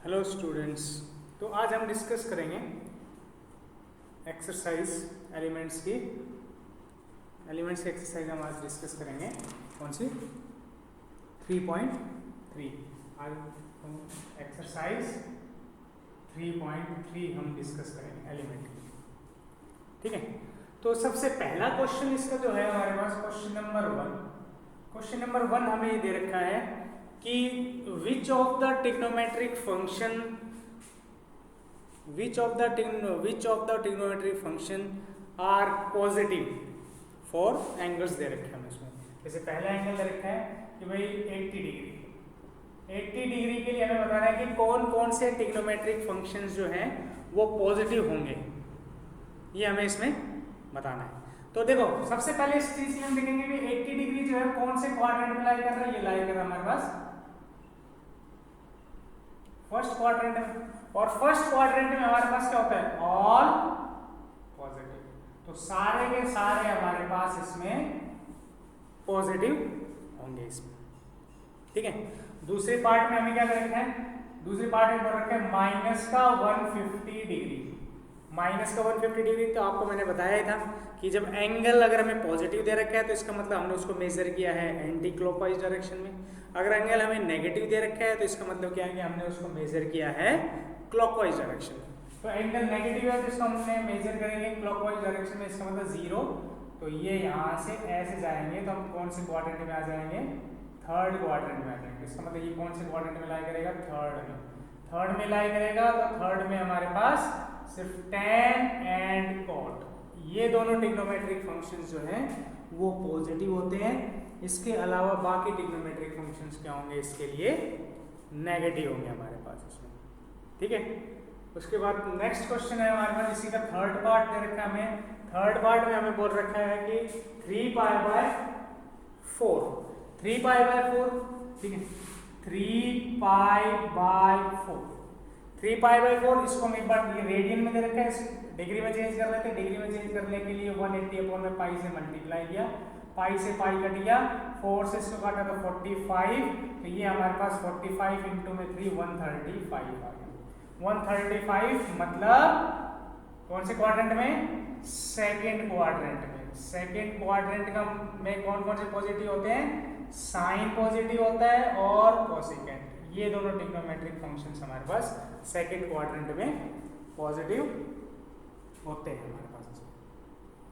Hello students. तो आज हम डिस्कस करेंगे एक्सरसाइज एलिमेंट्स की एक्सरसाइज हम आज डिस्कस करेंगे। कौन सी? 3.3। आज हम एक्सरसाइज 3.3 हम डिस्कस करेंगे एलिमेंट की। ठीक है, तो सबसे पहला क्वेश्चन इसका जो है हमारे पास क्वेश्चन नंबर वन हमें ये दे रखा है कि which of the trigonometric function are positive for angles दे रखे हैं हमें इसमें। जैसे पहला एंगल दे रखा है कि भाई 80 डिग्री के लिए हमें बताना है कि कौन कौन से ट्रिग्नोमेट्रिक फंक्शंस जो हैं वो पॉजिटिव होंगे, ये हमें इसमें बताना है। तो देखो सबसे पहले इस चीज में हम देखेंगे कि 80 डिग्री जो है कौन से क्वाड्रेंट में लाई कर रहा है। ये लाई कर रहा है हमारे पास फर्स्ट क्वाड्रेंट में, और फर्स्ट क्वाड्रेंट में हमारे पास क्या होता है? All positive. तो सारे के सारे हमारे पास इसमें पॉजिटिव होंगे इसमें। ठीक है, दूसरे पार्ट में हमें क्या कर रखा है? दूसरे पार्ट में रखा है माइनस का 150 डिग्री। माइनस का 150 डिग्री तो आपको मैंने बताया ही था कि जब एंगल अगर हमें पॉजिटिव दे रखा है तो इसका मतलब हमने उसको मेजर किया है एंटी क्लॉकवाइज डायरेक्शन में। अगर एंगल हमें नेगेटिव दे रखा है तो इसका मतलब क्या है कि हमने उसको मेजर किया है क्लॉकवाइज डायरेक्शन में। तो एंगल नेगेटिव है तो इसको हमने मेजर करेंगे क्लॉकवाइज डायरेक्शन में, इसका मतलब 0। तो ये यहाँ से ऐसे जाएंगे तो हम कौन से क्वाड्रेंट में आ जाएंगे? थर्ड क्वाड्रेंट में आ जाएंगे। इसका मतलब ये कौन से क्वाड्रेंट में लाई करेगा? थर्ड में लाई करेगा। तो थर्ड में हमारे पास सिर्फ tan एंड cot ये दोनों ट्रिग्नोमेट्रिक फंक्शंस जो हैं वो पॉजिटिव होते हैं। इसके अलावा बाकी ट्रिग्नोमेट्रिक फंक्शंस क्या होंगे? इसके लिए नेगेटिव होंगे हमारे पास इसमें। ठीक है, उसके बाद नेक्स्ट क्वेश्चन है हमारे पास, इसी का थर्ड पार्ट दे रखा है हमें। थर्ड पार्ट में हमें बोल रखा है कि 3π/4। 3π/4, ठीक है, 3π/4 3π/4 इसको हम एक बार ये रेडियन में दे रखा है, डिग्री में चेंज कर लेते हैं। डिग्री में चेंज करने के लिए 180/π से मल्टीप्लाई किया, पाई से पाई कट गया, 4 से इसको काटा तो 45। तो ये हमारे पास 45 इंटू में 3 135 आ गया। 135 मतलब कौन से क्वाड्रेंट में? सेकेंड क्वाड्रेंट में। सेकेंड क्वाड्रेंट का में कौन कौन से पॉजिटिव होते हैं? साइन पॉजिटिव होता है और कोसेकेंट। ये दोनों ट्रिग्नोमेट्रिक फंक्शंस हमारे पास सेकेंड क्वाड्रेंट में पॉजिटिव होते हैं हमारे पास।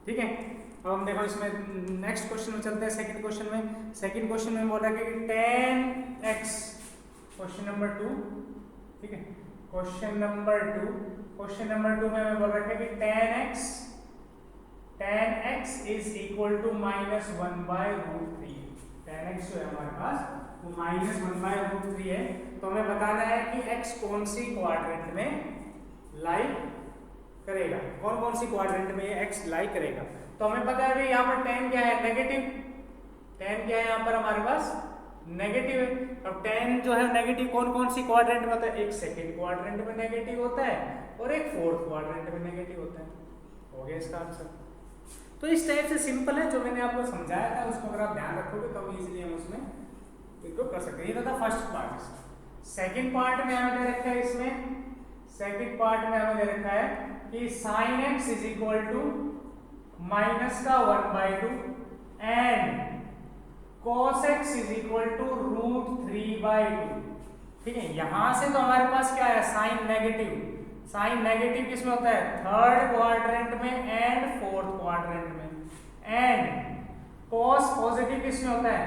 ठीक है, अब हम देखो इसमें नेक्स्ट क्वेश्चन में चलते हैं। सेकंड क्वेश्चन में बोल रहा है कि tan x, क्वेश्चन नंबर 2। ठीक है, क्वेश्चन नंबर 2 में हमें बोल रहा है कि tan x is equal to -1/√3। tan x जो है हमारे पास वो -1/√3 है। तो हमें बताना है कि x कौन सी क्वाड्रेंट में लाई करेगा, कौन कौन सी क्वाड्रेंट में ये x लाई करेगा। तो हमें पता है भाई यहाँ पर tan क्या है? नेगेटिव। tan क्या है यहाँ पर हमारे पास? नेगेटिव है। अब tan जो है नेगेटिव कौन कौन सी क्वाड्रेंट में होता है? एक सेकेंड क्वाड्रेंट में नेगेटिव होता है और एक फोर्थ क्वाड्रेंट में नेगेटिव होता है। हो गया इसका आंसर। तो इस टाइप से सिंपल है, जो मैंने आपको समझाया था उसको अगर आप ध्यान रखोगे तो इजीली हम उसमें इसको कर सकते हैं। ये था फर्स्ट पार्ट। सेकंड पार्ट में हमें दे रखा है सेकंड पार्ट में हमें दे रखा है कि sin x is equal to minus का 1/2 and cos x is equal to √3/2। ठीक है, यहां से तो हमारे पास क्या है? साइन नेगेटिव किसमें होता है? थर्ड क्वाड्रेंट में एंड फोर्थ क्वाड्रेंट में। एंड cos पॉजिटिव किसमें होता है?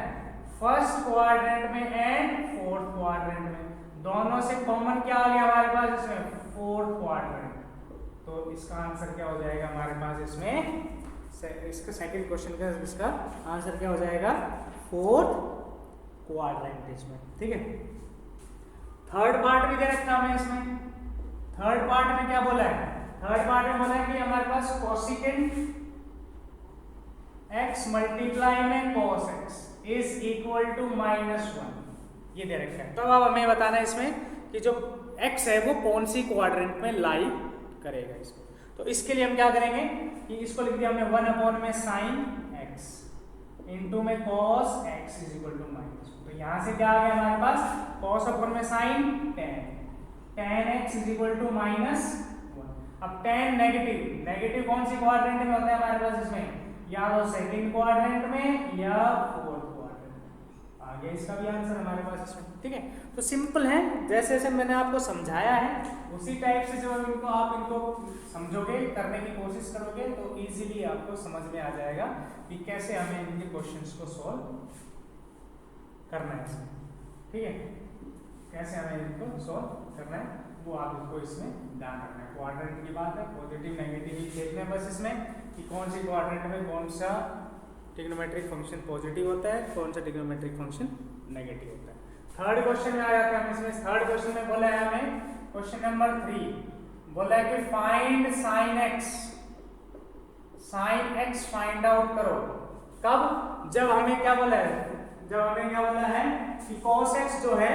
फर्स्ट क्वाड्रेंट में एंड फोर्थ क्वाड्रेंट में। दोनों से कॉमन क्या आ गया हमारे पास इसमें? Fourth quadrant. तो इसका आंसर क्या हो जाएगा हमारे पास इसमें? इसका सेकंड क्वेश्चन का इसका आंसर क्या हो जाएगा? फोर्थ क्वाड्रेंट इसमें। ठीक है, थर्ड पार्ट भी दे रखा हमें इसमें। थर्ड पार्ट में क्या बोला है? थर्ड पार्ट में बोला है कि हमारे पास कोसेकेंट x मल्टीप्लाई में cos x is equal to -1, ये दे रखा है। तो अब हमें बताना है इसमें कि जो x है वो कौन सी क्वाड्रेंट में लाई करेगा इसको। तो इसके लिए हम क्या करेंगे कि इसको लिख दिया हमने 1/में sin x इंटू में cos x is equal to -1। तो यहाँ से क्या आ गया हमारे पास? cos अपन में sin tan tan x is equal to -1। अब tan नेगेटिव, नेगेटिव कौन सी क्वाड्रेंट में होता है हमारे पास इसमें, या तो सेकंड क्वाड्रेंट में या फोर्थ क्वाड्रेंट में। आ गया इसका भी आंसर हमारे पास इसमें। ठीक है, तो सिंपल है, जैसे जैसे मैंने आपको समझाया है उसी टाइप से जो इनको आप इनको समझोगे, करने की कोशिश करोगे तो इजीली आपको समझ में आ जाएगा कि कैसे हमें इनके क्वेश्चंस को सॉल्व करना है इसमें। ठीक है, कैसे हमें इनको सॉल्व करना है वो आप इसको इसमें ध्यान रखना है। क्वाड्रेंट की बात है, पॉजिटिव नेगेटिव ही देखना है बस इसमें कि कौन सी क्वाड्रेंट में कौन सा ट्रिग्नोमेट्रिक फंक्शन पॉजिटिव होता है, कौन सा ट्रिग्नोमेट्रिक फंक्शन नेगेटिव होता है। थर्ड क्वेश्चन में आ जाते हैं हम इसमें। थर्ड क्वेश्चन में बोला है हमें, क्वेश्चन नंबर 3 बोला है कि find sine x, sine x find out करो। कब, जब हमें क्या बोला है, जब हमें क्या बोला है कि cos x जो है,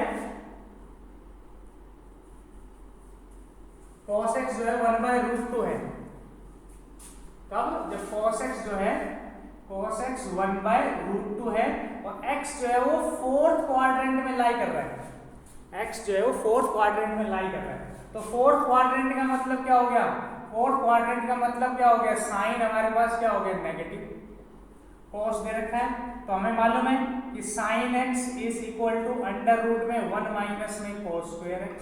cos x जो है 1/√2 है। कब, जब cos x जो है, cos x 1/√2 है और x जो है वो फोर्थ क्वाड्रेंट में लाई कर रहा है। x जो है वो फोर्थ क्वाड्रेंट में लाई कर रहा है। तो फोर्थ क्वाड्रेंट का मतलब क्या हो गया, फोर्थ क्वाड्रेंट का मतलब क्या हो गया, साइन हमारे पास क्या हो गया नेगेटिव, cos दे रखा है। तो हमें मालूम है कि sin x is equal to under root में 1 माइनस में cos स्क्वायर x,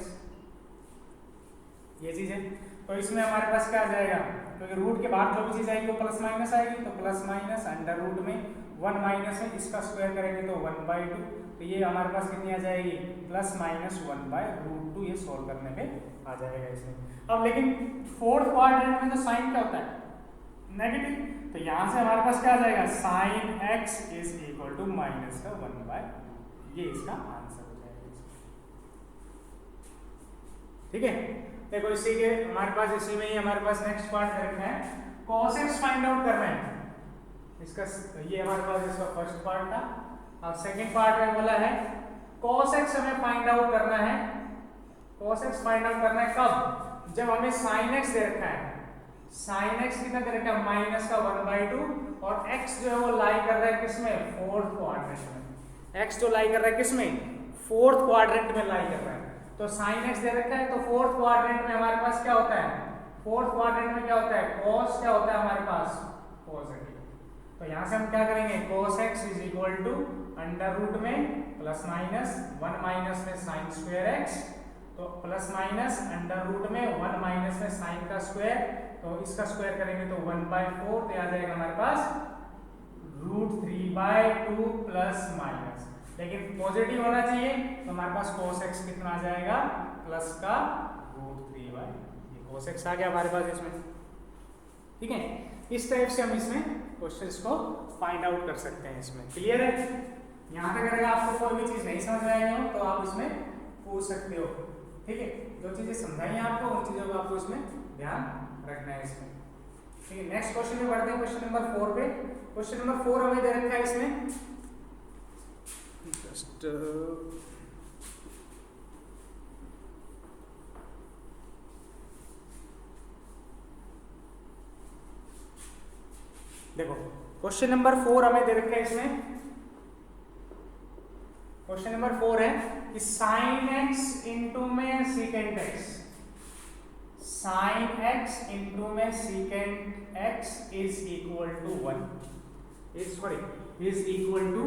ये चीज है। तो इसमें हमारे पास क्या आ जाएगा, क्योंकि रूट के बाद जो भी चीज आएगी वो प्लस माइनस आएगी, तो प्लस माइनस अंडर रूट में 1 माइनस में इसका स्क्वायर करेंगे तो 1/2, तो ये हमारे पास कितनी आ जाएगी प्लस माइनस 1/√2, ये सोल्व करने पे आ जाएगा इसमें। अब लेकिन फोर्थ क्वाड्रेंट में तो साइन क्या होता है नेगेटिव, तो यहां से हमारे पास क्या आ जाएगा sine x is equal to minus का 1/, ये इसका आंसर हो जाएगा। ठीक है, देखो इसी के हमारे पास इसी में ही हमारे पास नेक्स्ट पार्ट करना है, cos x फाइंड आउट करना है इसका। ये हमारे पास इसका फर्स्ट पार्ट था। अब सेकंड पार्ट में बोला है cos x हमें फाइंड आउट करना है। cos x फाइंड आउट करना है कब, जब हमें sin x दे रखा है। sin x कितना दे रखा है माइनस का 1/2 और x जो है वो लाई कर रहा है किसमें, फोर्थ क्वाड्रेंट में। x जो लाई कर रहा है किसमें, फोर्थ क्वाड्रेंट में लाई कर रहा है। तो sin x दे रखा है, तो फोर्थ क्वाड्रेंट में हमारे पास क्या होता है, फोर्थ क्वाड्रेंट में क्या होता है cos, क्या होता है हमारे पास पॉजिटिव। तो यहां से हम क्या करेंगे, cos x is equal to under root में प्लस माइनस 1 माइनस में sin स्क्वायर x, तो प्लस माइनस अंडर रूट में 1 माइनस में sin का स्क्वायर, तो इसका स्क्वायर करेंगे तो 1/4, तो आ जाएगा हमारे पास √3/2 प्लस माइनस, लेकिन पॉजिटिव होना चाहिए तो हमारे पास cos x कितना आ जाएगा प्लस का √3/, ये cos x आ गया हमारे पास इसमें। ठीक है, इस टाइप से हम इसमें क्वेश्चंस को फाइंड आउट कर सकते हैं इसमें। क्लियर है, यहाँ तक अगर आपको कोई भी चीज नहीं समझ में आई हो तो आप इसमें पूछ सकते हो। ठीक है, जो चीजें समझाई हैं आपको उन चीजों को आपको इसमें ध्यान रखना है इसमें। ठीक है, नेक्स्ट क्वेश्चन में बढ़ते हैं, क्वेश्चन नंबर 4 पे। क्वेश्चन नंबर 4 हमें दे रखा है इसमें, जस्ट देखो क्वेश्चन नंबर 4 हमें दे रखा है इसमें। क्वेश्चन नंबर 4 है कि साइन x इंटू में secant x, sine x into में secant x is equal to 1, is equal to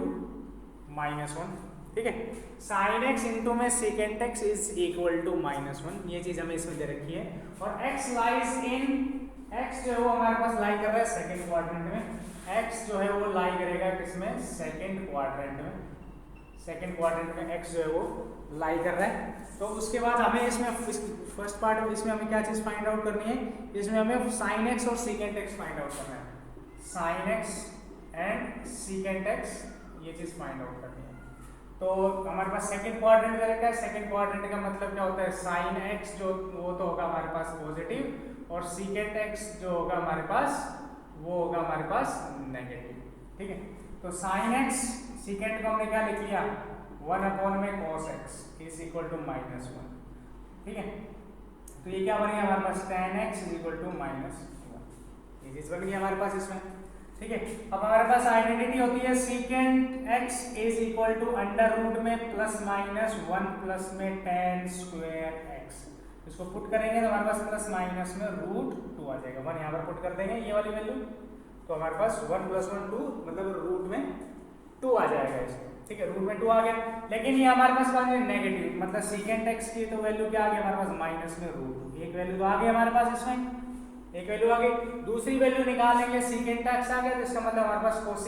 -1। ठीक है, साइन x इंटू में secant x is equal to -1, ये चीज हमें इसमें दे रखी है। और x लाइज इन, x जो है वो हमारे पास लाई कर रहा है सेकंड क्वाड्रेंट में, x जो है वो लाई करेगा किसमें, सेकंड क्वाड्रेंट में। सेकंड क्वाड्रेंट में x जो है वो लाई कर रहा है। तो उसके बाद हमें इसमें फर्स्ट पार्ट में इसमें हमें क्या चीज फाइंड आउट करनी है, इसमें हमें sin x और secant x फाइंड आउट करना है। sin x and secant x ये चीज फाइंड आउट करनी है। तो हमारे पास सेकंड क्वाड्रेंट में रखा है, सेकंड क्वाड्रेंट का मतलब क्या होता है, sin x जो वो तो होगा हमारे पास पॉजिटिव और secant x जो होगा हमारे पास वो होगा हमारे पास नेगेटिव। ठीक है, तो sin x secant को हमने क्या लिख लिया 1 में cos x is equal to -1। ठीक है, तो ये क्या बन गया हमारे पास tan x is equal to -1, ये चीज बन गई हमारे पास इसमें। ठीक है, अब हमारे पास आइडेंटिटी होती है secant x is equal to under root में प्लस माइनस 1 प्लस में tan स्क्वायर x। इसको पुट करेंगे तो हमारे पास प्लस माइनस में √2 आ जाएगा। 1 यहाँ पर पुट कर देंगे ये वाली वैल्यू, तो हमारे पास 1 + 1 2 मतलब रूट में 2 आ जाएगा इसमें, ठीक है, रूट में 2 आ गया। लेकिन ये हमारे पास बात है नेगेटिव, मतलब सेकेंड एक्स की तो वैल्यू क्या आ गई हमारे पास माइनस में √2, एक वैल्यू तो आ गई हमारे पास इसमें, एक वैल्यू आ गई। दूसरी वैल्यू निकालेंगे सेकेंड एक्स आ गया, तो इसका मतलब हमारे पास cos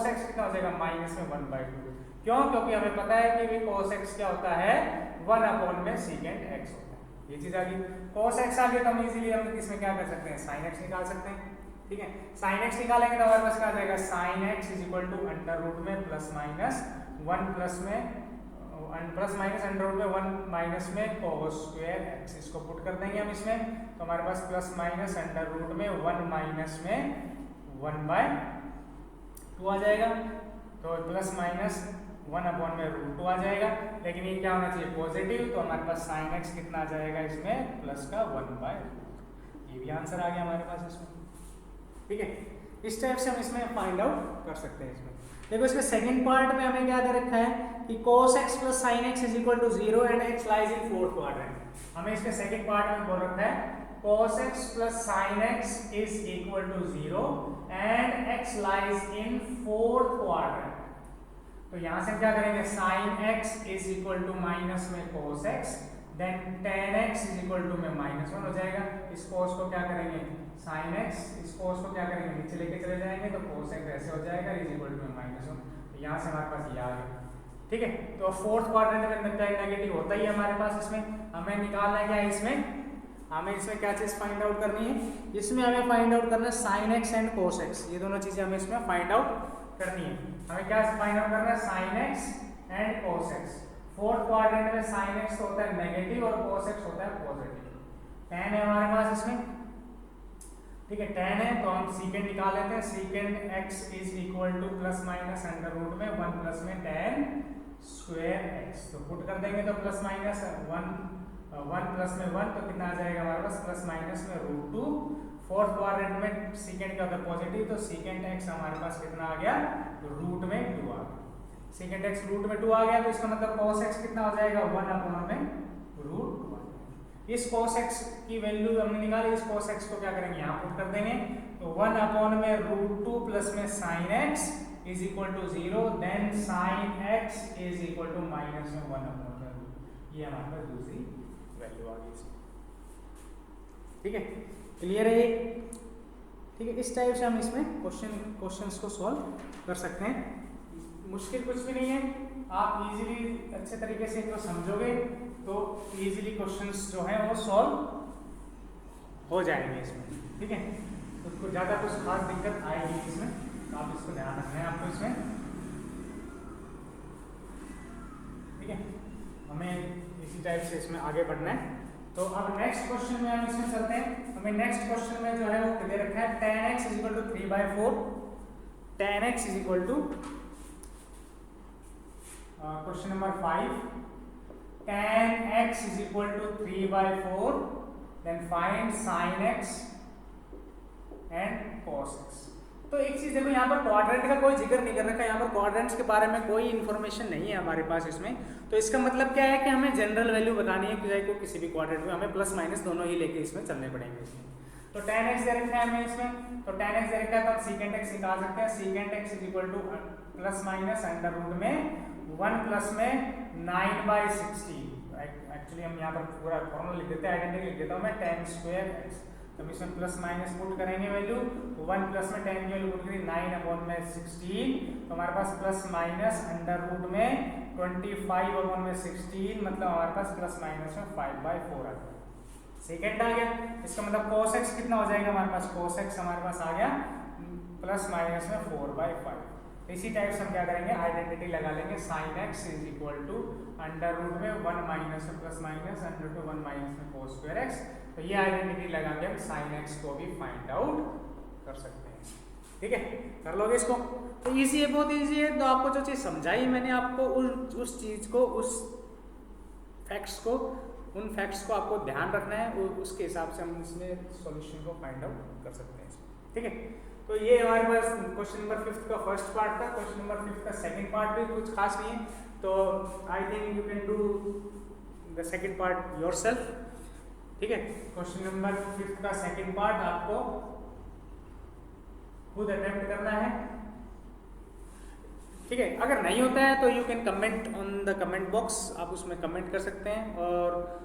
x कितना हो जाएगा माइनस में 1/2। क्यों? क्योंकि हमें पता है कि cos x क्या होता है 1 में सेकेंड x होता है, ये चीज आ गई। cos x आ गया तो हम इजीली हम इसमें क्या कर सकते हैं sin x निकाल सकते हैं, ठीक है। sin x निकालेंगे तो हमारे पास क्या आ जाएगा sin x √में plus minus 1 plus minus under root में 1 माइनस में cos² x, इसको पुट कर देंगे हम इसमें, तो हमारे पास प्लस माइनस अंडर रूट में 1 माइनस में 1/2 आ जाएगा, तो प्लस माइनस 1/√2 आ जाएगा। लेकिन ये क्या होना चाहिए पॉजिटिव, तो हमारे पास sin x कितना आ जाएगा इसमें प्लस का 1/2, ये भी आंसर आ गया हमारे पास इसमें, ठीक है। इस टाइप से हम इसमें फाइंड आउट कर सकते हैं इसमें। देखो इसके सेकंड पार्ट में हमें क्या दे रखा है कि cos x + sin x = 0 and x lies in fourth quadrant। हमें इसके सेकंड पार्ट में बोल रखा है cos x + sin x = 0 and x lies in fourth quadrant। तो यहां से हम क्या करेंगे sin x = माइनस में cos x, then tan x = में -1 हो जाएगा। इस cos को क्या करेंगे sin x, इस cos को क्या करेंगे नीचे लेके चले जाएंगे, तो cos x ऐसे हो जाएगा = में -1, तो यहाँ से हमारे पास ये आ गया, ठीक है। तो फोर्थ क्वाड्रेंट में नेगेटिव होता ही है हमारे पास, इसमें हमें निकालना है क्या है, हमें इसमें क्या चीज फाइंड आउट करनी है, इसमें हमें फाइंड आउट करना है sin x and cos x, ये दोनों चीजें हमें इसमें फाइंड आउट करनी है। हमें क्या फाइंड आउट करना है sin x and cos x। Fourth quadrant में sin x होता है नेगेटिव और cos x होता है पॉजिटिव। tan है हमारे पास इसमें, ठीक है, tan है तो हम सीकेंड निकाल लेते हैं, secant x = plus minus under root में 1 प्लस में tan² x, तो पुट कर देंगे तो प्लस माइनस 1 प्लस में 1 तो कितना आ जाएगा हमारे पास प्लस माइनस में √2। फोर्थ क्वाड्रेंट में सेकेंड क्या होता है पॉजिटिव, तो सेकेंड x हमारे पास कितना आ गया रूट में 2 आ गया, सेकेंड x रूट में 2 आ गया, तो इसका मतलब cos x कितना हो जाएगा 1/√2। इस cos x की वैल्यू हमने निकाली, इस cos x को क्या करेंगे यहाँ पुट कर देंगे, तो 1/√2 प्लस में sin x = 0, then sin x = minus में 1/√2, ये हमारे पास दूसरी वैल्यू आ गई इसमें, ठीक है, क्लियर है ये, ठीक है। इस टाइप से हम इसमें क्वेश्चंस को सॉल्व कर सकते हैं, मुश्किल कुछ भी नहीं है, आप इजीली अच्छे तरीके से इनको समझोगे तो इजीली क्वेश्चंस जो है वो सॉल्व हो जाएंगे इसमें, ठीक है। तो उसको ज़्यादा कुछ खास दिक्कत आएगी इसमें, तो आप इसको ध्यान रखना है आपको इसमें, ठीक है। हमें इसी टाइप से इसमें आगे बढ़ना है। तो अब नेक्स्ट क्वेश्चन में हम इसमें चलते हैं। हमें नेक्स्ट क्वेश्चन में जो है वो दे रखा है tan x = 3/4, tan x question number 5, tan x = 3/4, then find sin x and cos x। तो एक चीज देखो, यहाँ पर क्वाड्रेंट का कोई जिक्र नहीं कर रखा है, यहाँ पर क्वाड्रेंट्स के बारे में कोई इन्फॉर्मेशन नहीं है हमारे पास इसमें। तो इसका मतलब क्या है कि हमें जनरल वैल्यू बतानी है कि किसी भी क्वाड्रेंट में हमें प्लस माइनस दोनों ही लेके इसमें चलने पड़ेंगे इसमें। तो tan x दे रखा है हमें इसमें, तो tan x दे रखा है तो हम secant x निकाल सकते हैं, secant x = plus minus under root में 1 प्लस में 9/16। एक्चुअली हम यहाँ पर पूरा फॉर्मूला लिख देते हैं, आइडेंटिटी लिख देता हूँ मैं, tan² x, तो हम इसमें प्लस माइनस पुट करेंगे वैल्यू, 1 प्लस में tan की वैल्यू पुट करेंगे 9/16, तो हमारे पास प्लस माइनस अंडर रूट में 25/16, मतलब हमारे पास प्लस माइनस में 5/4 आ गया, सेकेंड आ गया। इसका मतलब cos x कितना हो जाएगा हमारे पास, cos x हमारे पास आ गया प्लस माइनस में 4/5। इसी टाइप से हम क्या करेंगे आइडेंटिटी लगा लेंगे, sin x = अंडर रूट में 1 माइनस में plus minus under root 1 minus में cos² x, तो ये आइडेंटिटी लगा के हम sin x को भी फाइंड आउट कर सकते हैं, ठीक है। कर लोगे इसको, तो इजी है, बहुत इजी है। तो आपको जो चीज़ समझाई मैंने आपको उस चीज़ को, उस फैक्ट्स को, उन फैक्ट्स को आपको ध्यान रखना है, उसके हिसाब से हम इसमें सॉल्यूशन को फाइंड आउट कर सकते हैं, ठीक है। तो ये हमारे पास क्वेश्चन नंबर 5 का फर्स्ट पार्ट था। क्वेश्चन नंबर 5 का सेकंड पार्ट भी कुछ खास नहीं है, तो I think you can do the second part yourself. ठीक है, क्वेश्चन नंबर 5 का सेकंड पार्ट आपको खुद अटेम्प्ट करना है। ठीक है, अगर नहीं होता है तो you can comment on the comment box, आप उसमें कमेंट कर सकते हैं, और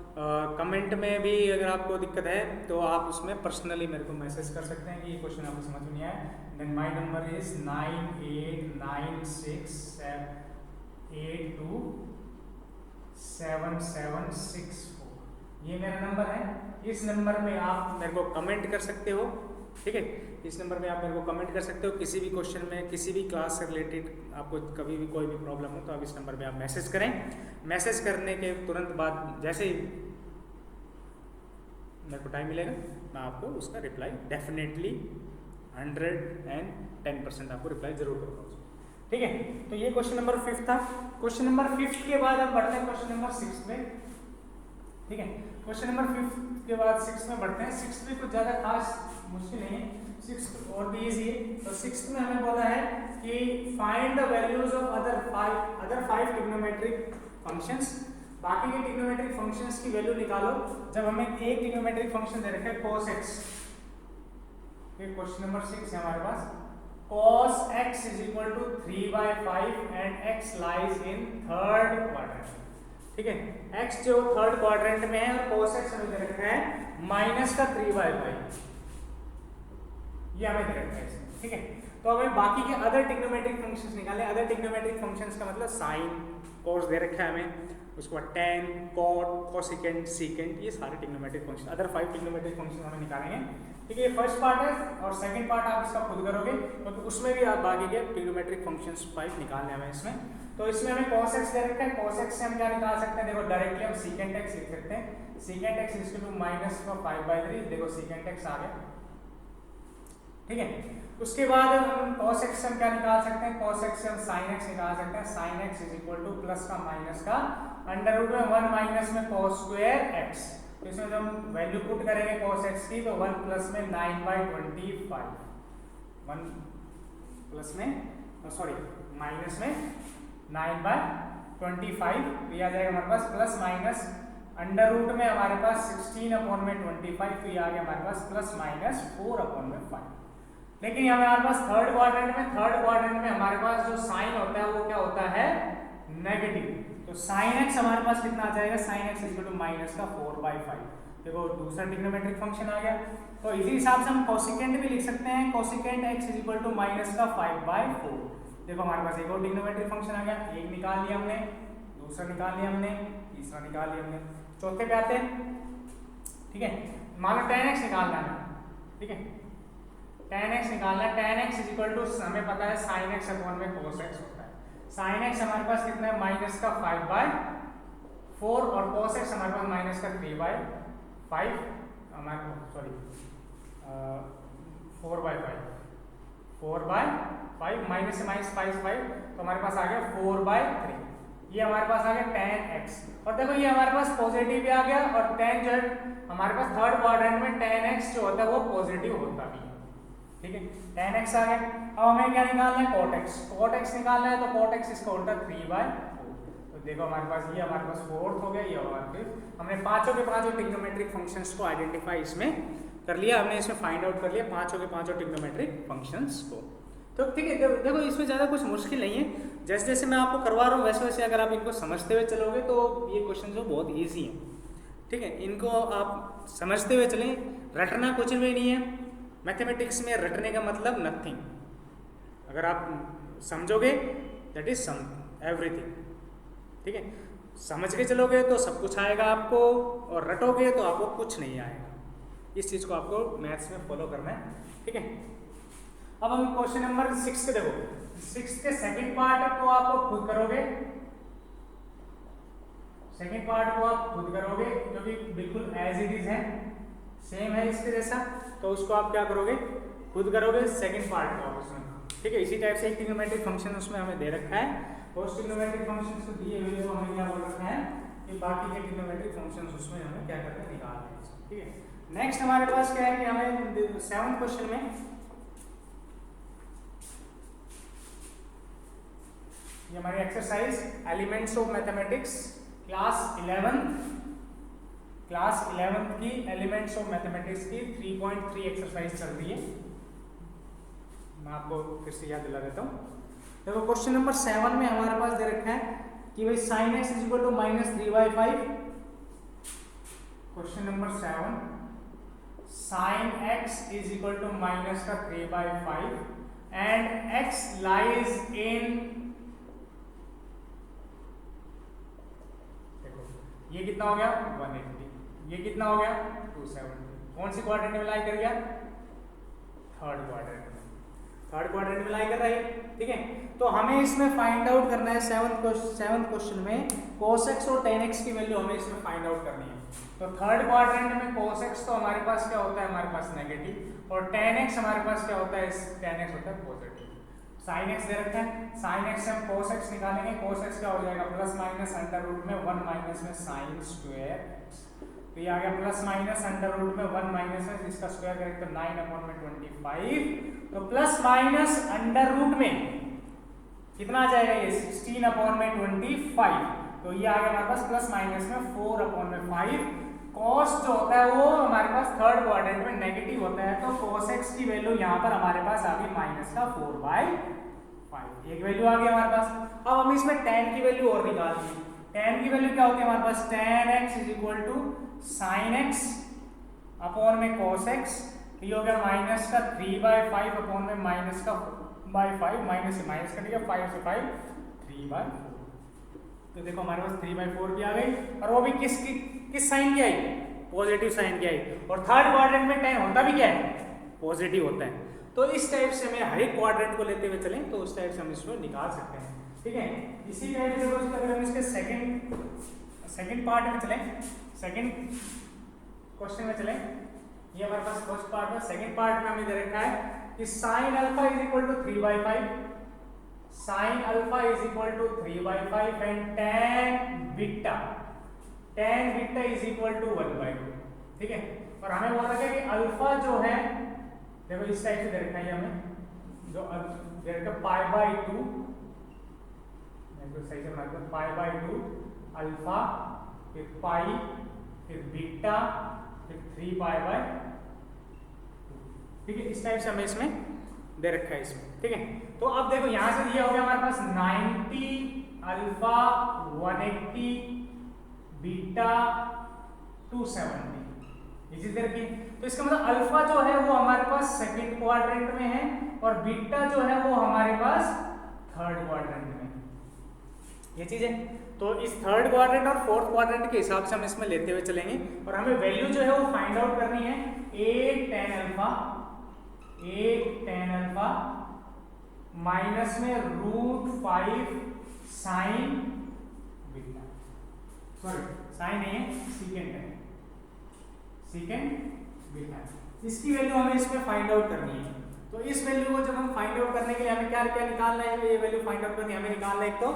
कमेंट में भी अगर आपको दिक्कत है तो आप उसमें पर्सनली मेरे को मैसेज कर सकते हैं कि ये क्वेश्चन आपको समझ में नहीं आया। देन माय नंबर इज 9896827764, ये मेरा नंबर है। इस नंबर में आप मेरे को कमेंट कर सकते हो। ठीक है, इस नंबर में आप मेरे को कमेंट कर सकते हो किसी भी क्वेश्चन में, किसी भी क्लास से रिलेटेड आपको कभी भी कोई भी प्रॉब्लम हो तो आप इस नंबर पे आप मैसेज करें। मैसेज करने के तुरंत बाद जैसे ही मेरे को टाइम मिलेगा मैं आपको उसका रिप्लाई डेफिनेटली 110% आपको रिप्लाई जरूर करूँगा। ठीक है, तो ये क्वेश्चन नंबर 5 था। क्वेश्चन नंबर 5 के बाद हम बढ़ते हैं क्वेश्चन नंबर 6 में। ठीक है, क्वेश्चन नंबर 5 के बाद 6 में बढ़ते हैं। 6 में कुछ ज़्यादा खास मुश्किल नहीं है, 6 और भी इजी है। तो 6 में हमें बोला है कि find the values of other 5 trigonometric functions. बाकी के ट्रिग्नोमेट्रिक फंक्शंस की वैल्यू निकालो जब हमें एक ट्रिग्नोमेट्रिक फंक्शन दे रखा है cos x। ये क्वेश्चन नंबर 6 है हमारे पास। cos x is equal to 3/5 and x lies in third quadrant। ठीक है, x जो थर्ड क्वाड्रेंट में है और cos x हमें दे रखा है -3/5, ये हमें दे रखा है। ठीक है, तो हमें बाकी के अदर ट्रिग्नोमेट्रिक फंक्शंस निकालने। अदर ट्रिग्नोमेट्रिक फंक्शंस का मतलब साइन, cos दे रखा है हमें, उसके बाद tan, cot, cosecant, secant, ये सारे trigonometric function, other 5 trigonometric function हमें निकालेंगे। ठीक है, ये फर्स्ट पार्ट है और सेकंड पार्ट आप इसका खुद करोगे क्योंकि तो उसमें भी आप बाकी के ट्रिग्नोमेट्रिक फंक्शंस 5 निकालने हमें इसमें। तो इसमें हमें cos x दे रखा है, cos x से हम क्या निकाल सकते हैं, देखो डायरेक्टली हम secant x लिख सकते हैं। secant x is equal to -5/3, देखो secant x आ गया। ठीक है, उसके बाद हम cos x से हम क्या निकाल सकते हैं, cos x से हम sin x निकाल सकते हैं। sin x is equal two plus का माइनस का अंडर रूट में 1 माइनस में cos स्क्वायर x। तो इसमें जब हम वैल्यू पुट करेंगे cos x की तो 1 प्लस में 9/25, 1 प्लस में सॉरी माइनस में 9/25, तो ये आ जाएगा हमारे पास प्लस माइनस अंडर रूट में हमारे पास 16/25, तो ये आ गया हमारे पास प्लस माइनस 4/5। लेकिन यहाँ हमारे पास थर्ड क्वाड्रेंट में हमारे पास जो साइन होता है वो क्या होता है, नेगेटिव। तो sin x हमारे पास कितना आ जाएगा, sin x equal to minus का 4/5। देखो दूसरा ट्रिग्नोमेट्रिक फंक्शन आ गया। तो इसी हिसाब से हम कोसिकेंट भी लिख सकते हैं, cosecant x equal to minus का 5/4। देखो हमारे पास एक और ट्रिग्नोमेट्रिक फंक्शन आ गया, एक निकाल लिया हमने, दूसरा निकाल लिया हमने, तीसरा निकाल लिया हमने, चौथे पे आते हैं। ठीक है, मान लो tan x निकालना है। ठीक है, tan x निकालना है, tan x इक्वल टू हमें पता है sin x अपॉन में cos x होता है। sin x हमारे पास कितना है, माइनस का 5/4 और cos x हमारे पास माइनस का 3/5, हमारे सॉरी 4/5 माइनस से माइनस 5 तो हमारे पास आ गया 4/3। ये हमारे पास आ गया tan x। और देखो ये हमारे पास पॉजिटिव भी आ गया और tan जो है हमारे पास थर्ड क्वाड्रेंट में tan x जो होता है वो पॉजिटिव होता भी है। ठीक है, tan x आ गया। अब हमें क्या निकालना है, cot x। cot x निकालना है तो cot x इसका उल्टा 3/4। तो देखो हमारे पास ये हमारे पास फोर्थ हो गया, ये हमारे पास हमने पांचों के पांचों ट्रिग्नोमेट्रिक फंक्शंस को आइडेंटिफाई इसमें कर लिया, हमने इसमें फाइंड आउट कर लिया पांचों के पांचों ट्रिग्नोमेट्रिक फंक्शंस को। तो ठीक है, देखो इसमें ज़्यादा कुछ मुश्किल नहीं है, जैसे जैसे मैं आपको करवा रहा हूँ वैसे वैसे अगर आप इनको समझते हुए चलोगे तो ये क्वेश्चन जो बहुत ईजी है। ठीक है, इनको आप समझते हुए चलें, रटना कुछ भी नहीं है। मैथमेटिक्स में रटने का मतलब नथिंग, अगर आप समझोगे दैट इज सम एवरीथिंग। ठीक है, समझ के चलोगे तो सब कुछ आएगा आपको, और रटोगे तो आपको कुछ नहीं आएगा। इस चीज़ को आपको मैथ्स में फॉलो करना है। ठीक है, अब हम क्वेश्चन नंबर 6 के देखो, 6 के सेकंड पार्ट को आप खुद करोगे, सेकंड पार्ट को आप खुद करोगे जो कि बिल्कुल एज इट इज है, सेम है इसके जैसा। तो उसको आप क्या करोगे, खुद करोगे सेकंड पार्ट को आप उसमें। ठीक है, इसी टाइप से एक ट्रिग्नोमेट्रिक फंक्शन उसमें हमें दे रखा है, और उस ट्रिग्नोमेट्रिक फंक्शन को दिए हुए तो हमें क्या बोल रखा है कि बाकी के ट्रिग्नोमेट्रिक फंक्शंस उसमें हमें क्या करके निकालने हैं। ठीक है, नेक्स्ट हमारे पास क्या है कि हमें 7th क्वेश्चन में ये हमारी exercise elements of mathematics class 11 class 11th की एलिमेंट्स ऑफ मैथमेटिक्स की 3.3 एक्सरसाइज चल रही है। मैं आपको फिर से याद दिला देता हूँ। देखो क्वेश्चन नंबर 7 में हमारे पास दे रखा है कि भाई sin x is equal to -3/5। Question number 7, sin x is equal to -3/5 and x lies in, देखो ये कितना हो गया 180, ये कितना हो गया 270। कौन सी क्वाड्रेंट में लाई कर गया? थर्ड क्वाड्रेंट में, थर्ड क्वाड्रेंट में लाई कर रही है। ठीक है, तो हमें इसमें फाइंड आउट करना है 7th क्वेश्चन में cos x और tan x की वैल्यू हमें इसमें फाइंड आउट करनी है। तो थर्ड क्वाड्रेंट में cos x तो हमारे पास क्या होता है, हमारे पास नेगेटिव, और tan x हमारे पास क्या होता है, tan x होता है पॉजिटिव। sin x दे रखा है, sin x से हम cos x निकालेंगे, cos x क्या हो जाएगा प्लस माइनस अंडर रूट में 1 माइनस में sin स्क्वायर x। तो ये आ गया प्लस माइनस अंडर रूट में 1 माइनस में जिसका स्क्वायर करें तो 9/25। तो प्लस माइनस अंडर रूट में कितना आ जाएगा, ये 16/25। तो ये आ गया हमारे पास प्लस माइनस में 4/5। cos जो होता है वो हमारे पास थर्ड क्वाड्रेंट में नेगेटिव होता है, तो cos x की वैल्यू यहाँ पर हमारे पास आ गई -4/5। एक वैल्यू आ गई हमारे पास। अब हम इसमें tan की वैल्यू और निकाल दी। tan की वैल्यू क्या होती है हमारे पास, tan x is equal to sin x upon में cos x। ये हो गया -3/5 अपॉन में -5, माइनस से माइनस कटेगा 5 से 5 3/4। तो देखो हमारे पास 3/4 की आ गई, और वो भी किस साइन की आई, पॉजिटिव साइन की आई। और थर्ड क्वाड्रेंट में tan होता भी क्या है, पॉजिटिव होता है। तो इस टाइप से हमें हर एक क्वाड्रेंट को लेते हुए चलें तो उस टाइप से हम इसको निकाल सकते हैं। ठीक है, इसी टाइप से अगर हम इसके सेकंड पार्ट में चलें, सेकंड क्वेश्चन में चलें, ये हमारे पास फर्स्ट पार्ट है। सेकंड पार्ट में हमें दे रखा है कि sin alpha is equal to 3/5, sin alpha is equal to 3/5 and tan beta is equal to 1/2। ठीक है, और हमें बोला है कि अल्फा जो है, देखो इस टाइप से दे रखा है हमें, जो दे रखा π/2, सही से मतलब π/2 अल्फा, फिर पाई, फिर बीटा, फिर 3π/2। ठीक है, इस टाइप से हमें इसमें दे रखा है इसमें। ठीक है, तो अब देखो यहां से ये हो गया हमारे पास 90 अल्फा 180 बीटा 270, ये चीज दे रखी। तो इसका मतलब अल्फा जो है वो हमारे पास सेकंड क्वाड्रेंट में है, और बीटा जो है वो हमारे पास थर्ड क्वाड्रेंट में, ये चीज है। तो इस थर्ड क्वाड्रेंट और फोर्थ क्वाड्रेंट के हिसाब से हम इसमें लेते हुए चलेंगे, और हमें वैल्यू जो है वो फाइंड आउट करनी है। एक tan अल्फा माइनस में √5 साइन बीटा, सॉरी साइन नहीं है, सीकेंड है, सीकेंड बीटा। इसकी वैल्यू हमें इसमें फाइंड आउट करनी है। तो इस वैल्यू को जब हम फाइंड आउट करने के लिए हमें क्या क्या निकालना है, ये वैल्यू फाइंड आउट करनी है, हमें निकालना है एक तो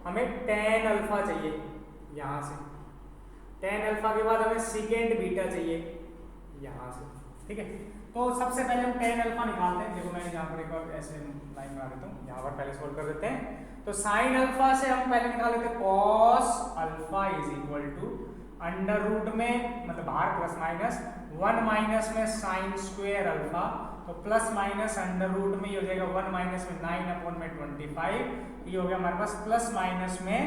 हमें tan अल्फा चाहिए यहाँ से, tan अल्फा के बाद हमें सीकेंड बीटा चाहिए यहाँ से। ठीक है, तो सबसे पहले हम tan अल्फा निकालते हैं। देखो मैं यहाँ पर एक और ऐसे लाइन बना देता हूँ, यहाँ पर पहले सोल्व कर देते हैं। तो sin अल्फा से हम पहले निकाल लेते हैं cos alpha is equal to under root में, मतलब बाहर प्लस माइनस 1 माइनस में sin स्क्वायर अल्फा, तो प्लस माइनस अंडर रूट में ये हो जाएगा 1 माइनस में 9/25, ये हो गया हमारे पास प्लस माइनस में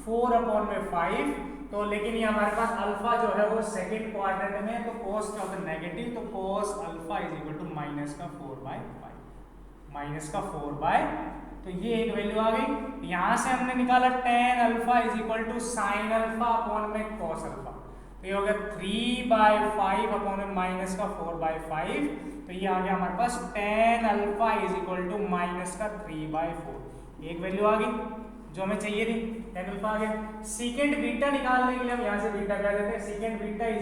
4/5। तो लेकिन ये हमारे पास अल्फा जो है वो सेकंड क्वाड्रेंट में, तो cos क्या होता है नेगेटिव, तो cos alpha is equal to -4/5, तो ये एक वैल्यू आ गई। यहाँ से हमने निकाला tan alpha is equal to sin alpha upon में cos अल्फा, तो ये हो गया 3/5 अपॉन में -4/5। तो ये आ गया हमारे पास tan alpha is equal to -3/4, एक वैल्यू आ गई जो हमें चाहिए थी, tan अल्फा आ गया। सीकेंड बीटा निकालने के लिए हम यहाँ से बीटा क्या देते हैं, secant beta is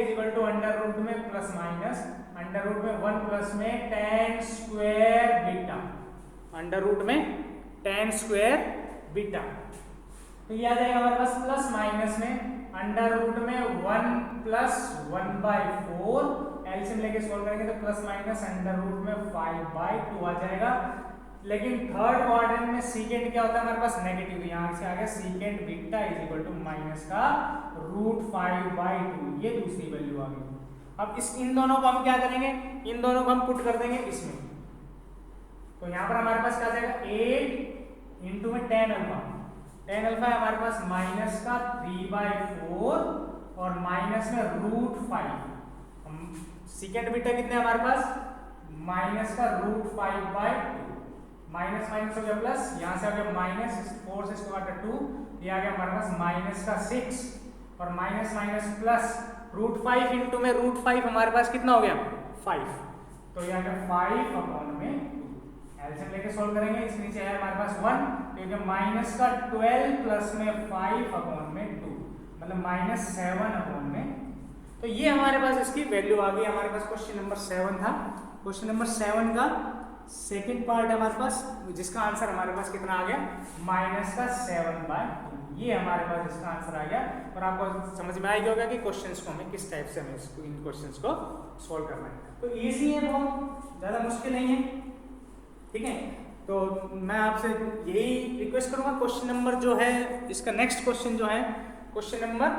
equal to under root में प्लस माइनस अंडर रूट में 1 प्लस में tan square beta, under root में tan स्क्वायर बीटा। तो ये आ जाएगा हमारे पास प्लस माइनस में अंडर रूट में 1 प्लस 1/4, एलसीएम लेके सॉल्व करेंगे तो प्लस माइनस अंडर रूट में 5/2 आ जाएगा। लेकिन थर्ड क्वाड्रेंट में सीकेंट क्या होता है हमारे पास नेगेटिव, तो यहाँ से आ गया secant beta is equal to minus का √5/2, ये दूसरी वैल्यू आ गई। अब इस इन दोनों को हम क्या करेंगे, इन दोनों को हम पुट कर देंगे इसमें, तो यहाँ पर हमारे पास क्या आ जाएगा 8 इंटू में tan अल्फा है हमारे पास माइनस का 3/4 और माइनस में √5, हम सीकेंट बीटा कितने हमारे पास माइनस का √5/2, माइनस माइनस हो गया प्लस, यहाँ से आ गया माइनस 4 से इसको काटा 2, ये आ गया हमारे पास माइनस का 6 और माइनस माइनस प्लस √5 इंटू में √5 हमारे पास कितना हो गया 5, तो ये आ गया 5/2, एलसीएम लेके सॉल्व करेंगे, इसके नीचे है हमारे पास 1, क्योंकि माइनस का 12 प्लस में 5/2 मतलब -7/, तो ये हमारे पास इसकी वैल्यू आ गई। हमारे पास क्वेश्चन नंबर 7 था। क्वेश्चन नंबर 7 का सेकंड पार्ट है हमारे पास, जिसका आंसर हमारे पास कितना आ गया -7/2, ये हमारे पास इसका आंसर आ गया। और आपको समझ में आ गया होगा कि क्वेश्चंस को हमें किस टाइप से हमें इन क्वेश्चंस को सॉल्व करना है। तो इजी है, बहुत ज़्यादा मुश्किल नहीं है, ठीक है। तो मैं आपसे यही रिक्वेस्ट करूंगा, क्वेश्चन नंबर जो है इसका नेक्स्ट क्वेश्चन जो है क्वेश्चन नंबर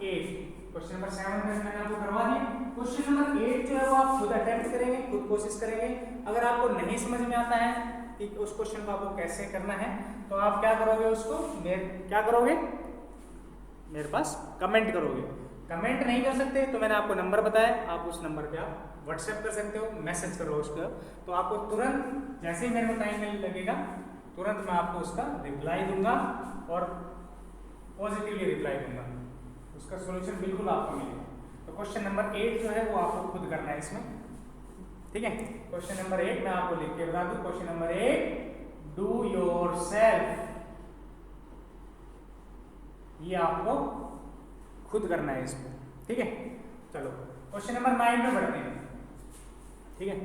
8, क्वेश्चन नंबर 7 में मैंने आपको करवा दिया, क्वेश्चन नंबर 8 जो है वो आप खुद अटेम्प्ट करेंगे, खुद कोशिश करेंगे। अगर आपको नहीं समझ में आता है कि उस क्वेश्चन को आपको कैसे करना है, तो आप क्या करोगे, उसको क्या करोगे, मेरे पास कमेंट करोगे। कमेंट नहीं कर सकते तो मैंने आपको नंबर बताया, आप उस नंबर पे आप व्हाट्सएप कर सकते हो, मैसेज करो उस पर, तो आपको तुरंत जैसे ही मेरे को टाइम लगेगा तुरंत मैं आपको उसका रिप्लाई दूंगा और पॉजिटिवली रिप्लाई दूंगा, उसका सॉल्यूशन बिल्कुल आपको मिलेगा। तो क्वेश्चन नंबर 8 जो है वो आपको खुद करना है इसमें, ठीक है। क्वेश्चन नंबर 8 मैं आपको लिख के बता दूं, क्वेश्चन नंबर 8 डू योरसेल्फ, ये आपको खुद करना है इसको, ठीक है। चलो क्वेश्चन नंबर 9 में बढ़ते हैं, ठीक है।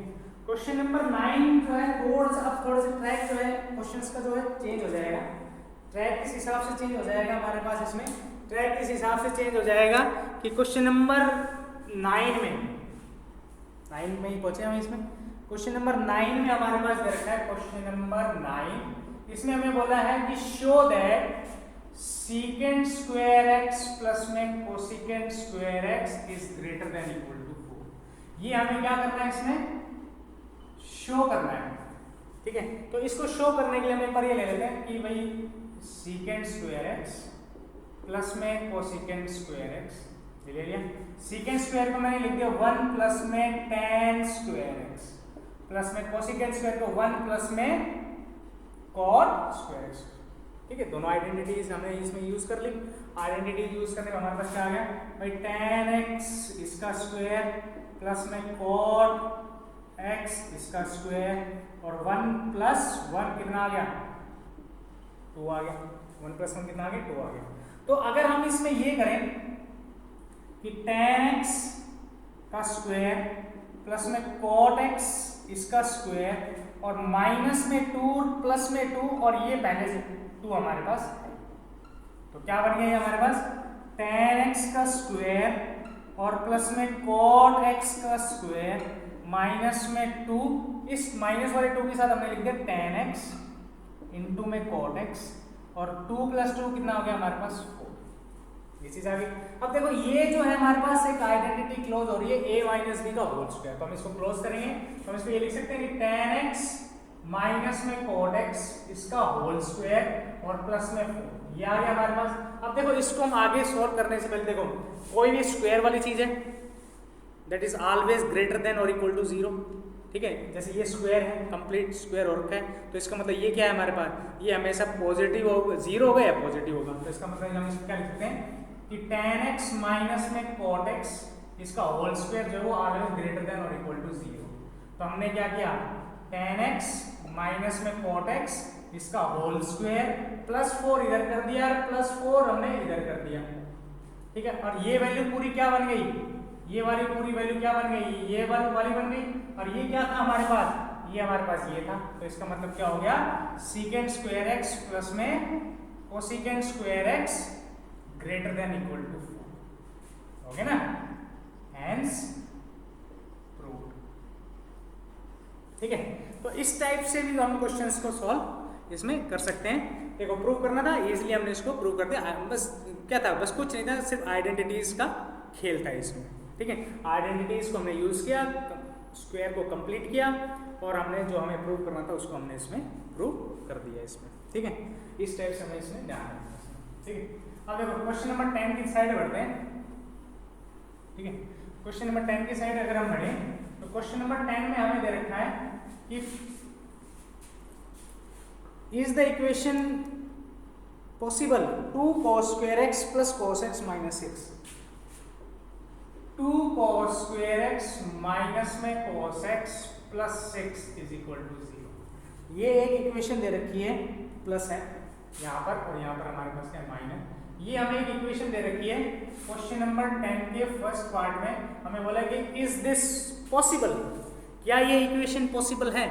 क्वेश्चन नंबर 9 जो है थोड़ा सा ट्रैक जो है क्वेश्चंस का जो है चेंज हो जाएगा, ट्रैक किस हिसाब से चेंज हो जाएगा हमारे पास, इसमें ट्रैक किस हिसाब से चेंज हो जाएगा कि क्वेश्चन नंबर 9 में ही पहुंचे हम इसमें। क्वेश्चन नंबर 9 में हमारे पास दे रखा है, क्वेश्चन नंबर 9 इसमें हमें बोला है कि show that secant square x plus में cosecant square x is greater than equal to 4। ये हमें क्या करना है, इसमें शो करना है, ठीक है। तो इसको शो करने के लिए हम एक बार ये ले लेते हैं कि भाई सीकेंट स्क्वायर एक्स प्लस में कोसिकेंट स्क्वायर एक्स, ले लिया। सीकेंट स्क्वायर को मैंने लिख दिया 1 प्लस में tan स्क्वायर एक्स प्लस में कोसिकेंट स्क्वायर को 1 प्लस में cot स्क्वायर एक्स, ठीक है। दोनों आइडेंटिटीज हमने इसमें यूज कर ली। आइडेंटिटी यूज करने में हमारे पास क्या आ गया भाई, tan x इसका स्क्वायर प्लस में cot x इसका स्क्वायर और 1 प्लस 1 कितना आ गया 2 आ गया, 1 प्लस 1 कितना आ गया 2 आ गया। तो अगर हम इसमें ये करें कि tan x का स्क्वायर प्लस में cot x इसका स्क्वायर और माइनस में 2 प्लस में 2 और ये पहले से 2 हमारे पास है, तो क्या बन गया हमारे पास tan x का स्क्वायर और प्लस में cot x का स्क्वायर माइनस में 2, इस माइनस वाले 2 के साथ हमने लिख दिया tan x इंटू में cot x और 2 प्लस 2 कितना हो गया हमारे पास 4, ये चीज आ गई। अब देखो ये जो है हमारे पास एक आइडेंटिटी क्लोज हो रही है a माइनस बी का होल स्क्वायर, तो हम इसको क्लोज करेंगे तो हम इसको ये लिख सकते हैं कि tan x माइनस में cot x इसका होल स्क्वायर और प्लस में 4, ये आ गया हमारे पास। अब देखो इसको हम आगे सॉल्व करने से पहले देखो कोई भी स्क्वायर वाली चीज है that is always greater than और इक्वल टू 0, ठीक है। जैसे ये स्क्वायर है, कंप्लीट स्क्वायर हो रखा है, तो इसका मतलब ये क्या है हमारे पास, ये हमेशा पॉजिटिव होगा, 0 होगा या पॉजिटिव होगा, तो इसका मतलब हम इसको क्या लिख सकते हैं कि tan x माइनस में cot x इसका होल स्क्वायर जो है वो ऑलवेज ग्रेटर देन और इक्वल टू 0। तो हमने क्या किया, tan x माइनस में cot x इसका होल स्क्वायर प्लस 4 इधर कर दिया और प्लस 4 हमने इधर कर दिया, ठीक है। और ये वैल्यू पूरी क्या बन गई, ये वाली पूरी वैल्यू क्या बन गई, ये वाली बन गई, और ये क्या था हमारे पास, ये हमारे पास ये था, तो इसका मतलब क्या हो गया सीकेंट स्क्वायर एक्स प्लस में cosecant square x greater than equal to 4, हो गया ना, हेंस प्रूव्ड, ठीक है। तो इस टाइप से भी हम क्वेश्चंस को सॉल्व इसमें कर सकते हैं। देखो प्रूव करना था, इजीली हमने इसको प्रूव कर दिया। बस क्या था, बस कुछ नहीं था, सिर्फ आइडेंटिटीज का खेल था इसमें, ठीक है। आइडेंटिटीज को हमने यूज किया, स्क्वायर को कंप्लीट किया, और हमने जो हमें प्रूव करना था उसको हमने इसमें प्रूव कर दिया इसमें, ठीक है। इस टाइप से हमें इसमें ध्यान रखना है, ठीक है। अब देखो क्वेश्चन नंबर 10 की साइड बढ़ते हैं, ठीक है। क्वेश्चन नंबर 10 की साइड अगर हम बढ़े तो क्वेश्चन नंबर 10 में हमें दे रखा है कि is the equation possible 2 cos square x plus cos x minus 6, 2 cos square x minus में cos x plus 6 is equal to 0। ये एक इक्वेशन दे रखी है, प्लस है यहाँ पर और यहाँ पर हमारे पास क्या माइनस। ये हमें एक इक्वेशन दे रखी है। क्वेश्चन नंबर 10 के फर्स्ट पार्ट में हमें बोला कि इज दिस पॉसिबल, क्या ये इक्वेशन पॉसिबल है।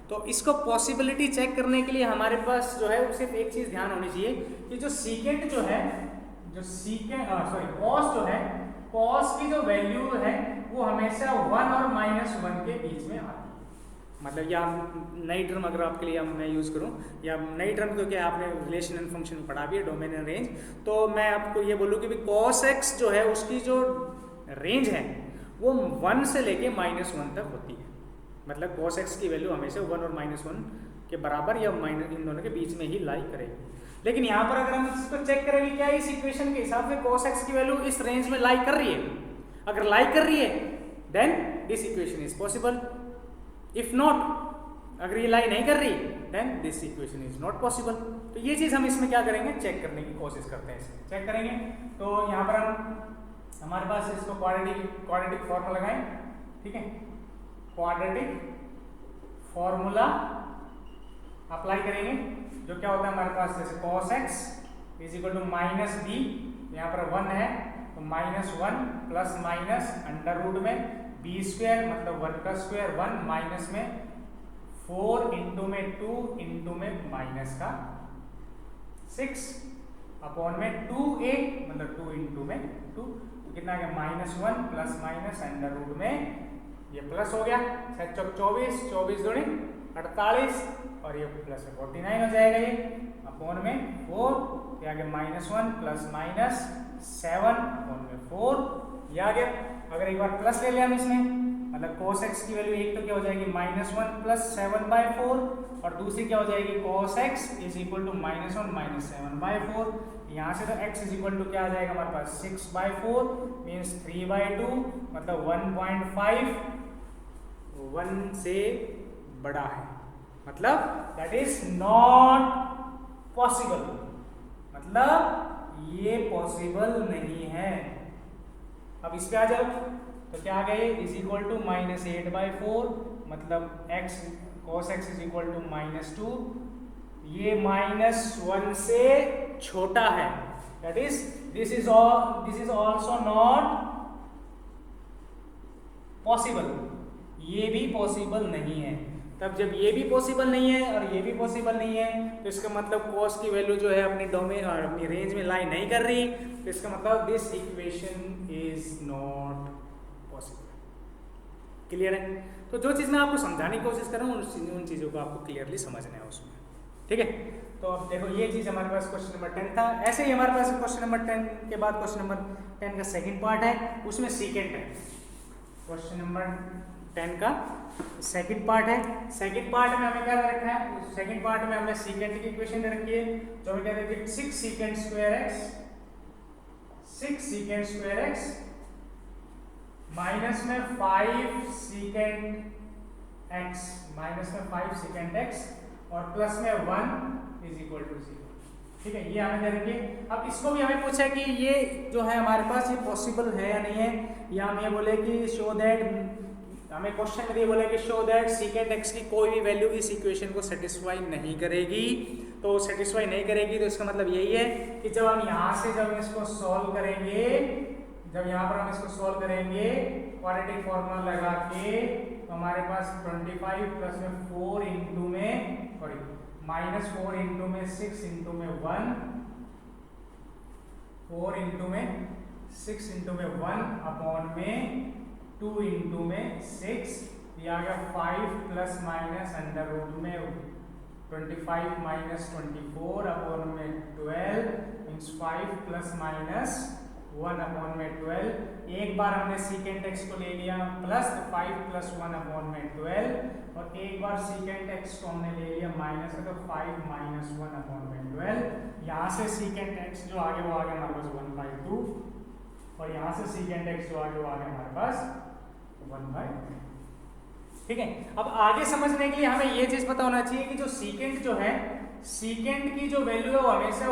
तो इसको पॉसिबिलिटी चेक करने के लिए हमारे पास जो है सिर्फ एक चीज ध्यान होनी चाहिए कि जो सीकेंट जो है, जो सीकेंट कॉस जो है, कॉस की जो वैल्यू है वो हमेशा 1 और -1 के बीच में आती है। मतलब या नई टर्म अगर आपके लिए मैं यूज करूं, या नई टर्म तो क्या आपने रिलेशन एंड फंक्शन पढ़ा भी है, डोमेन एंड रेंज, तो मैं आपको ये बोलूं कि भी cos x जो है उसकी जो रेंज है वो 1 से लेके -1 तक होती है। मतलब cos x की वैल्यू हमेशा 1 और -1 के बराबर या इन दोनों के बीच में ही लाई करेगी। लेकिन यहाँ पर अगर हम इसको चेक करेंगे क्या इस इक्वेशन के हिसाब से cos x की वैल्यू इस रेंज में लाई कर रही है। अगर लाई कर रही है then this equation is possible. If not, अगर ये लाई नहीं कर रही then this equation is not possible. तो ये चीज हम इसमें क्या करेंगे, चेक करने की कोशिश करते हैं, इसमें चेक करेंगे। तो यहाँ पर हम हमारे पास इसको क्वाड्रेटिक फॉर्मूला लगाएं, ठीक है। क्वाड्रेटिक फॉर्मूला अप्लाई करेंगे, जो क्या होता है हमारे पास, जैसे cos x is equal to -b, यहाँ पर 1 है तो -1 प्लस माइनस अंडर रूट में b स्क्वायर मतलब 1 का स्क्वायर 1 माइनस में 4 इंटू में 2 इंटू में माइनस का 6 अपॉन में 2a मतलब 2 इंटू में 2, तो कितना आ गया -1 प्लस माइनस अंडर रूट में ये प्लस हो गया 6 चौक 24, 24 दूनी 48 और ये प्लस 49 हो जाएगा, ये अपॉन में 4, ये आ गया -1 प्लस माइनस 7 अपॉन में 4, ये आ गया। अगर एक बार प्लस ले लिया हम इसमें, मतलब cos x की वैल्यू एक तो क्या हो जाएगी -1 प्लस 7/4 और दूसरी क्या हो जाएगी cos x is equal to -1 minus 7/4। यहाँ से तो x इज इक्वल टू क्या आ जाएगा हमारे पास 6/4 मीन्स 3/2 मतलब 1.5 1 से बड़ा है, मतलब दैट इज नॉट पॉसिबल, मतलब ये पॉसिबल नहीं है। अब इस पे आ जाओ तो क्या आ गए इज इक्वल टू -8/4 मतलब x cos x is equal to -2, ये -1 से छोटा है, that is this is also not possible, ये भी पॉसिबल नहीं है। तब जब ये भी पॉसिबल नहीं है और ये भी पॉसिबल नहीं है तो इसका मतलब cos की वैल्यू जो है अपनी डोमेन और अपनी रेंज में लाई नहीं कर रही, तो इसका मतलब this equation is not possible. Clear है। तो जो चीज़ मैं आपको समझाने की कोशिश कर रहा हूँ उन चीज़ों को आपको क्लियरली समझना है उसमें, ठीक है। तो अब देखो ये चीज़ हमारे पास क्वेश्चन नंबर 10 था। ऐसे ही हमारे पास क्वेश्चन नंबर 10 के बाद क्वेश्चन नंबर 10 का सेकंड पार्ट है, उसमें सीकेंट है। क्वेश्चन नंबर 10 का सेकंड पार्ट है। सेकंड पार्ट में हमें क्या दे रखा है, सेकंड पार्ट में हमें सीकेंट की इक्वेशन दे रखी है, जो हमें क्या दे रखी है 6 secant square x, 6 secant square x minus में 5 सीकेंट x, माइनस में 5 सीकेंट x और प्लस में 1 इज इक्वल टू 0, ठीक है। ये हमें दे रखी है। अब इसको भी हमें पूछा कि ये जो है हमारे पास ये पॉसिबल है या नहीं है, या हम ये बोले कि शो दैट, हमें क्वेश्चन में ये बोले कि शो दैट सीकेंट x की कोई भी वैल्यू इस इक्वेशन को सेटिस्फाई नहीं करेगी। तो सेटिस्फाई नहीं करेगी तो इसका मतलब यही है कि जब हम यहाँ से जब इसको सॉल्व करेंगे, जब यहाँ पर हम इसको सॉल्व करेंगे क्वाड्रेटिक फॉर्मूला लगा के, तो हमारे पास 25 प्लस में 4 इंटू में सॉरी -4 इंटू में 6 इंटू में 1, 4 इंटू में 6 इंटू में 1 अपॉन में 2 इंटू में 6 ये आ गया 5 प्लस माइनस अंडर रूट में 25 माइनस 24 अपॉन में 12 मीन्स 5 प्लस माइनस 1 अपॉन में 12। एक बार हमने सीकेंट एक्स को ले लिया प्लस, तो 5 प्लस 1 अपॉन में 12, और एक बार सीकेंट एक्स को हमने ले लिया माइनस है, तो 5 माइनस 1 अपॉन में 12। यहाँ से सीकेंट एक्स जो आगे वो आ गया हमारे पास 1/2, और यहाँ से सीकेंट एक्स जो आगे वो आ गया हमारे पास 1/3। ठीक है, अब आगे समझने के लिए हमें ये चीज पता होना चाहिए कि जो सीकेंट जो है, सीकेंट की जो वैल्यू है वो हमेशा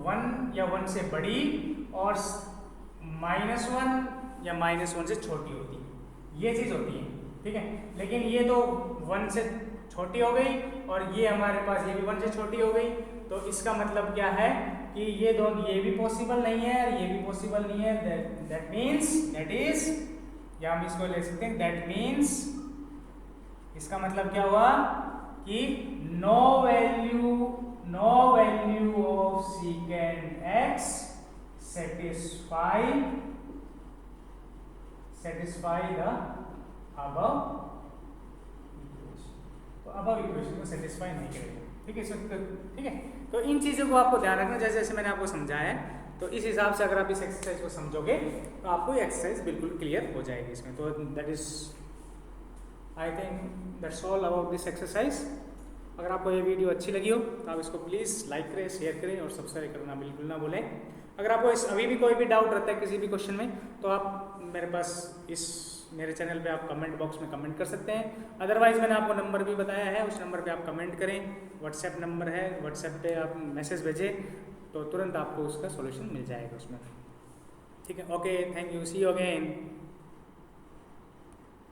1 या 1 से बड़ी और -1 या -1 से छोटी होती है, ये चीज होती है। ठीक है, लेकिन ये तो 1 से छोटी हो गई और ये हमारे पास ये भी 1 से छोटी हो गई, तो इसका मतलब क्या है कि ये दोनों, ये भी पॉसिबल नहीं है और ये भी पॉसिबल नहीं है। दैट मीन्स, दैट इज, या हम इसको ले सकते हैं दैट मीन्स, इसका मतलब क्या हुआ कि no value of secant x satisfy the above equation। तो above इक्वेशन को सेटिस्फाई नहीं करेगा। ठीक है, ठीक है, तो इन चीजों को आपको ध्यान रखना, जैसे जैसे मैंने आपको समझाया है, तो इस हिसाब से अगर आप इस एक्सरसाइज को समझोगे तो आपको ये एक्सरसाइज बिल्कुल क्लियर हो जाएगी इसमें। तो that is, I think that's all about this exercise. अगर आपको ये वीडियो अच्छी लगी हो तो आप इसको प्लीज़ लाइक करें, शेयर करें और सब्सक्राइब करना बिल्कुल ना भूलें। अगर आपको अभी भी कोई भी डाउट रहता है किसी भी क्वेश्चन में, तो आप मेरे पास मेरे चैनल पे आप कमेंट बॉक्स में कमेंट कर सकते हैं। अदरवाइज़ मैंने आपको नंबर भी बताया है, उस नंबर पे आप कमेंट करें, व्हाट्सएप नंबर है, व्हाट्सएप पे आप मैसेज भेजें तो तुरंत आपको उसका सॉल्यूशन मिल जाएगा उसमें। ठीक है, okay, thank you, see you again.